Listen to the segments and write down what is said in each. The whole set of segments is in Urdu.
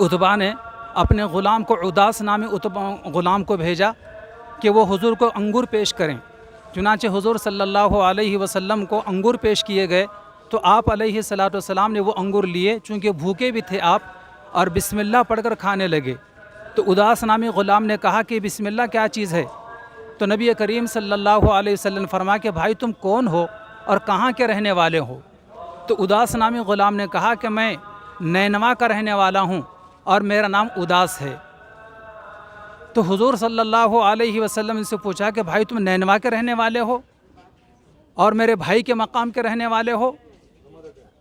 عتبہ نے اپنے غلام کو عداس نامی غلام کو بھیجا کہ وہ حضور کو انگور پیش کریں۔ چنانچہ حضور صلی اللہ علیہ وسلم کو انگور پیش کیے گئے تو آپ علیہ الصلوۃ والسلام نے وہ انگور لیے، چونکہ بھوکے بھی تھے آپ، اور بسم اللہ پڑھ کر کھانے لگے۔ تو عداس نامی غلام نے کہا کہ بسم اللہ کیا چیز ہے؟ تو نبی کریم صلی اللہ علیہ وسلم نے فرمایا کہ بھائی تم کون ہو اور کہاں کے رہنے والے ہو؟ تو عداس نامی غلام نے کہا کہ میں نینوا کا رہنے والا ہوں اور میرا نام عداس ہے۔ تو حضور صلی اللہ علیہ وسلم نے سے پوچھا کہ بھائی تم نینوا کے رہنے والے ہو اور میرے بھائی کے مقام کے رہنے والے ہو؟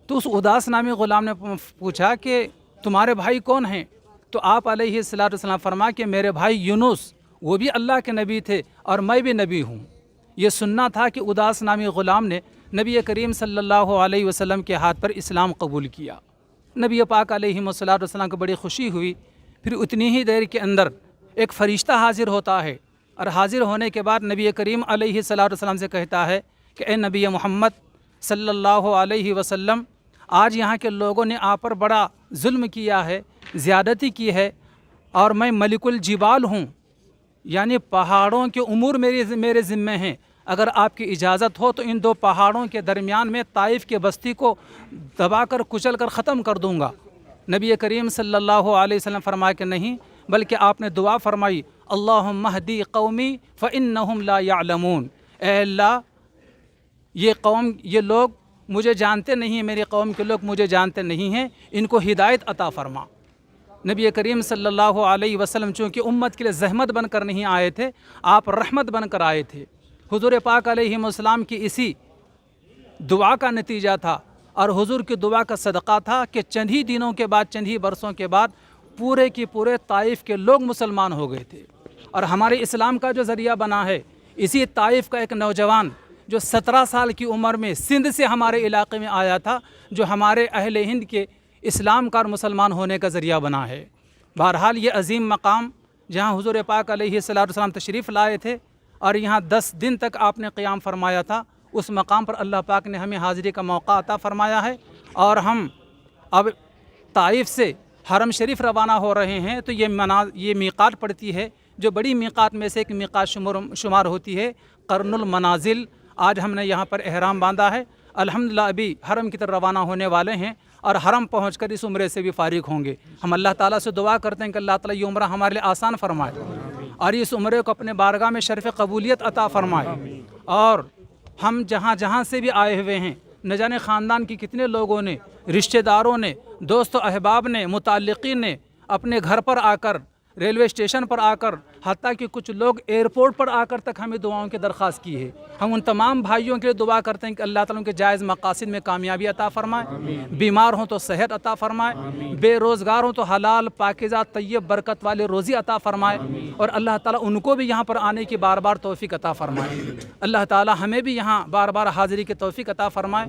تو اس عداس نامی غلام نے پوچھا کہ تمہارے بھائی کون ہیں؟ تو آپ علیہ الصلوۃ والسلام فرمایا کہ میرے بھائی یونس، وہ بھی اللہ کے نبی تھے اور میں بھی نبی ہوں۔ یہ سننا تھا کہ عداس نامی غلام نے نبی کریم صلی اللہ علیہ وسلم کے ہاتھ پر اسلام قبول کیا۔ نبی پاک علیہ الصلوۃ والسلام کو بڑی خوشی ہوئی۔ پھر اتنی ہی دیر کے اندر ایک فرشتہ حاضر ہوتا ہے، اور حاضر ہونے کے بعد نبی کریم علیہ الصلوۃ والسلام سے کہتا ہے کہ اے نبی محمد صلی اللہ علیہ وسلم، آج یہاں کے لوگوں نے آپ پر بڑا ظلم کیا ہے، زیادتی کی ہے، اور میں ملک الجبال ہوں، یعنی پہاڑوں کے امور میرے ذمے ہیں۔ اگر آپ کی اجازت ہو تو ان دو پہاڑوں کے درمیان میں طائف کے بستی کو دبا کر کچل کر ختم کر دوں گا۔ نبی کریم صلی اللہ علیہ وسلم فرمایا کہ نہیں، بلکہ آپ نے دعا فرمائی، اللہم اہدی قومی فإنہم لا یعلمون، اے اللہ یہ قوم، یہ لوگ مجھے جانتے نہیں ہیں، میری قوم کے لوگ مجھے جانتے نہیں ہیں، ان کو ہدایت عطا فرما۔ نبی کریم صلی اللہ علیہ وسلم چونکہ امت کے لیے زحمت بن کر نہیں آئے تھے، آپ رحمت بن کر آئے تھے۔ حضور پاک علیہ السلام کی اسی دعا کا نتیجہ تھا اور حضور کی دعا کا صدقہ تھا کہ چند ہی دنوں کے بعد، چند ہی برسوں کے بعد پورے کی پورے طائف کے لوگ مسلمان ہو گئے تھے۔ اور ہمارے اسلام کا جو ذریعہ بنا ہے، اسی طائف کا ایک نوجوان جو 17 سال کی عمر میں سندھ سے ہمارے علاقے میں آیا تھا، جو ہمارے اہل ہند کے اسلام کا اور مسلمان ہونے کا ذریعہ بنا ہے۔ بہرحال یہ عظیم مقام جہاں حضور پاک علیہ الصلوۃ والسلام تشریف لائے تھے اور یہاں 10 دن تک آپ نے قیام فرمایا تھا، اس مقام پر اللہ پاک نے ہمیں حاضری کا موقع عطا فرمایا ہے، اور ہم اب طائف سے حرم شریف روانہ ہو رہے ہیں۔ تو یہ میقات پڑتی ہے، جو بڑی میقات میں سے ایک میقات شمار ہوتی ہے، قرن المنازل۔ آج ہم نے یہاں پر احرام باندھا ہے، الحمدللہ ابھی حرم کی طرف روانہ ہونے والے ہیں، اور حرم پہنچ کر اس عمرے سے بھی فارغ ہوں گے۔ ہم اللہ تعالیٰ سے دعا کرتے ہیں کہ اللہ تعالیٰ یہ عمرہ ہمارے لیے آسان فرمائے اور اس عمرے کو اپنے بارگاہ میں شرف قبولیت عطا فرمائے، اور ہم جہاں جہاں سے بھی آئے ہوئے ہیں، نہ جانے خاندان کی کتنے لوگوں نے، رشتہ داروں نے، دوست و احباب نے، متعلقین نے اپنے گھر پر آ کر، ریلوے اسٹیشن پر آ کر، حتیٰ کہ کچھ لوگ ایئرپورٹ پر آ کر تک ہمیں دعاؤں کی درخواست کی ہے۔ ہم ان تمام بھائیوں کے لیے دعا کرتے ہیں کہ اللہ تعالیٰ ان کے جائز مقاصد میں کامیابی عطا فرمائے، بیمار ہوں تو صحت عطا فرمائے، بے روزگار ہوں تو حلال پاکیزہ طیب برکت والے روزی عطا فرمائے، اور اللہ تعالیٰ ان کو بھی یہاں پر آنے کی بار بار توفیق عطا فرمائے۔ اللہ تعالیٰ ہمیں بھی یہاں بار بار حاضری کی توفیق عطا فرمائے۔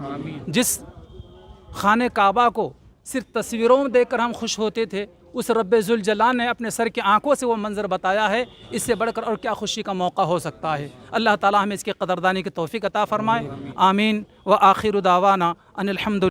جس خانہ کعبہ کو صرف تصویروں میں دیکھ کر ہم خوش ہوتے تھے، اس رب ذوالجلال نے اپنے سر کی آنکھوں سے وہ منظر بتایا ہے، اس سے بڑھ کر اور کیا خوشی کا موقع ہو سکتا ہے۔ اللہ تعالیٰ ہمیں اس کی قدردانی کی توفیق عطا فرمائے، آمین۔ وآخر دعوانا ان الحمد